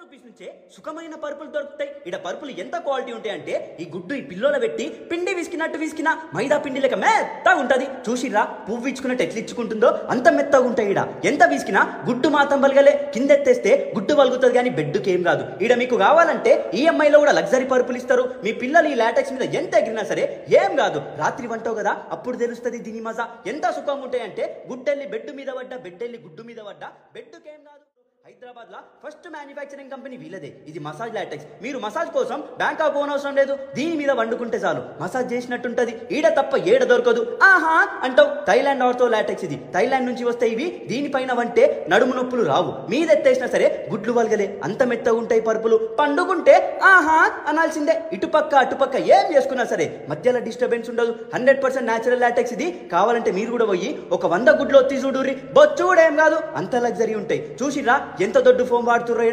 Rupees నుంచే సుఖమైన పరుపులు దొరుకుతాయి. ఇడ పరుపులు ఎంత క్వాలిటీ ఉంటాయంటే ఈ గుడ్డు ఈ పిల్లోల పెట్టి పిండి విసికినట్టు విసికిన మైదా పిండి లెక్క మెత్తగా ఉంటది. చూసిరా పువ్వు ఇచ్చుకున్నట్టు ఎట్లా ఇచ్చుకుంటుందో అంత మెత్తగా ఉంటాయి. ఇడ ఎంత విసికినా గుడ్డు మాత్రం బలగలే. కింద ఎత్తేస్తే గుడ్డు వలుగుతుంది కానీ బెడ్డుకి ఏం కాదు. ఈడ మీకు కావాలంటే ఈఎంఐలో కూడా లగ్జరీ పరుపులు ఇస్తారు. మీ పిల్లలు ఈ లాటెక్స్ మీద ఎంత ఎగిరినా సరే ఏం కాదు. రాత్రి వంటావు కదా అప్పుడు తెలుస్తుంది దీని మజా. ఎంత సుఖం ఉంటాయంటే గుడ్డెల్లి బెడ్ మీద పడ్డా బెడ్డెల్లి గుడ్డు మీద పడ్డా బెడ్డుకేం కాదు. హైదరాబాద్ లా ఫస్ట్ మ్యానుఫ్యాక్చరింగ్ కంపెనీ వీళ్ళదే. ఇది మసాజ్ లాటెక్స్. మీరు మసాజ్ కోసం బ్యాంకాక్ పోన అవసరం లేదు. దీని మీద వండుకుంటే చాలు మసాజ్ చేసినట్టుంటది. ఈడ తప్ప ఏడ దొరకదు. ఆహా అంటావు. థైలాండ్ ఆర్థో లాటెక్స్ ఇది. థైలాండ్ నుంచి వస్తే ఇవి దీనిపైన వంటే నడుము నొప్పులు రావు. మీద ఎత్తేసినా సరే గుడ్లు వలగలే. అంత మెత్తగా ఉంటాయి పరుపులు. పండుకుంటే ఆహా అనాల్సిందే. ఇటుపక్క అటుపక్క ఏం చేసుకున్నా సరే మధ్యలో డిస్టర్బెన్స్ ఉండదు. 100% న్యాచురల్ లాటెక్స్ ఇది. కావాలంటే మీరు కూడా పోయి ఒక 100 గుడ్లు ఒత్తి చూడుర్రి. బొచ్చుడేం కాదు. అంత లగ్జరీ ఉంటాయి. చూసిరా ఎంత దొడ్డు ఫోమ్ వాడుతుర్రా.